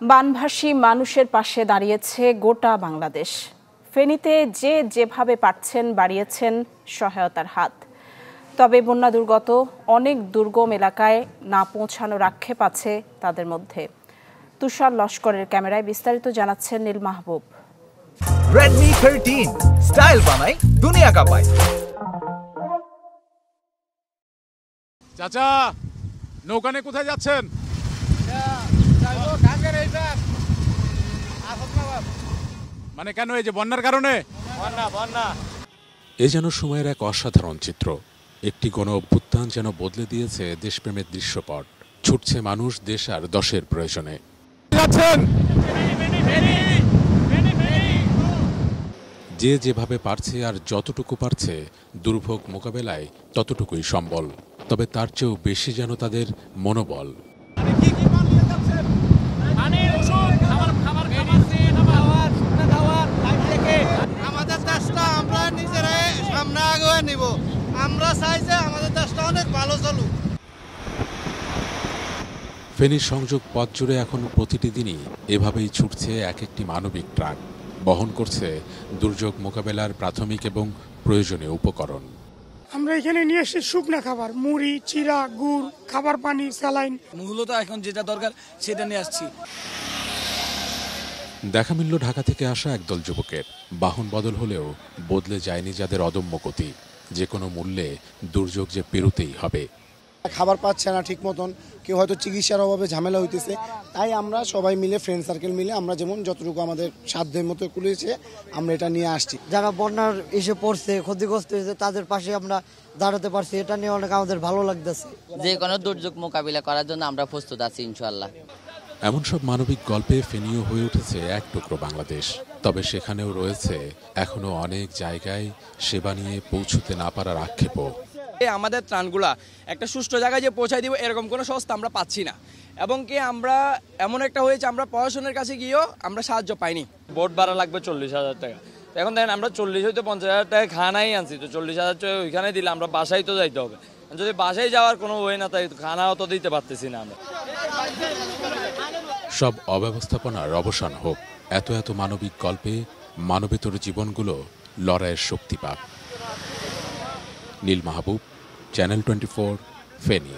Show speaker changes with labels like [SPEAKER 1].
[SPEAKER 1] বানভাসী মানুষের পাশে দাঁড়িয়েছে গোটা বাংলাদেশ। ফেনীতে যে যেভাবে পারছেন বাড়িয়েছেন সহায়তার হাত। তবে বন্যা দুর্গত অনেক দুর্গম এলাকায় না পৌঁছানোর আক্ষেপ আছে তাদের মধ্যে। তুষার লস্করের ক্যামেরায় বিস্তারিত জানাচ্ছেন নীল মাহবুব।
[SPEAKER 2] Redmi 13 স্টাইল বানাই দুনিয়া কাঁপায়।
[SPEAKER 3] চাচা, নৌকানে কোথায় যাচ্ছেন? মানে কেন, এই যে বন্যার কারণে? এ যেন সময়ের এক অসাধারণ চিত্র। একটি গণ অভ্যুত্থান যেন বদলে দিয়েছে দেশপ্রেমের দৃশ্যপট। ছুটছে মানুষ দেশ আর দশের প্রয়োজনে। যে যেভাবে পারছে আর যতটুকু পারছে দুর্ভোগ মোকাবেলায় ততটুকুই সম্বল। তবে তার চেয়েও বেশি যেন তাদের মনোবল।
[SPEAKER 4] আমাদের দেশটা আমরা নিজেরাই সামনে আগে নিব। আমরা চাই যে আমাদের দেশটা অনেক ভালো চলুক।
[SPEAKER 3] ফেনীর সংযোগ পথ জুড়ে এখন প্রতিটি দিনই এভাবেই ছুটছে এক একটি মানবিক ট্রাক। বহন করছে দুর্যোগ মোকাবেলার প্রাথমিক এবং প্রয়োজনীয় উপকরণ।
[SPEAKER 5] আমরা এখানে নিয়ে এসেছি শুকনা খাবার, মুড়ি, চিরা, গুড়, খাবার পানি, স্যালাইন।
[SPEAKER 4] মূলত এখন যেটা দরকার সেটা নিয়ে আসছি।
[SPEAKER 3] দেখা মিলল ঢাকা থেকে আসা একদল যুবকের। বাহন বদল হলেও বদলে যায়নি যাদের অদম্য গতি। যে কোনো মূল্যে দুর্যোগ যে পেরোতেই হবে।
[SPEAKER 6] খাবার পাচ্ছে না ঠিক মতন, কেউ হয়তো চিকিৎসার অভাবে ঝামেলা হইতেছে। তাই আমরা সবাই মিলে, ফ্রেন্ড সার্কেল মিলে, আমরা যেমন যতটুকু আমাদের সাধ্যের মতো কুলিয়েছে আমরা এটা নিয়ে আসছি।
[SPEAKER 7] যারা বন্যার এসে পড়ছে, ক্ষতিগ্রস্ত হয়েছে, তাদের পাশে আমরা দাঁড়াতে পারছি, এটা নিয়ে অনেক আমাদের ভালো লাগতেছে।
[SPEAKER 8] যে কোনো দুর্যোগ মোকাবিলা করার জন্য আমরা প্রস্তুত আছি ইনশাআল্লাহ।
[SPEAKER 3] এমন সব মানবিক গল্পে ফেনীও হয়ে উঠেছে এক টুকরো বাংলাদেশ। তবে সেখানেও রয়েছে এখনো অনেক জায়গায় সেবা নিয়ে পৌঁছতে না পারার আক্ষেপও।
[SPEAKER 9] আমাদের ত্রাণগুলা একটা সুষ্ঠু জায়গায় যে পৌঁছায় দিব এরকম কোনো সংস্থা আমরা পাচ্ছি না। এবং কি আমরা এমন একটা হয়েছে, আমরা প্রশাসনের কাছে গিয়েও আমরা সাহায্য পাইনি।
[SPEAKER 10] বোট ভাড়া লাগবে 40,000 টাকা। এখন দেখেন আমরা 40 হইতে 50,000 টাকা খানাই আনছি, তো 40,000 টাকা ওইখানে দিলে আমরা বাসায় তো যাইতে হবে। যদি বাসায় যাওয়ার কোনো ওয়ে না, তাই খানাও তো দিতে পারতেছি না আমরা।
[SPEAKER 3] সব অব্যবস্থাপনার অবসান হোক। এত এত মানবিক গল্পে মানবেতর জীবনগুলো লড়াইয়ের শক্তি পাক। নীল মাহবুব, চ্যানেল 24, ফেনী।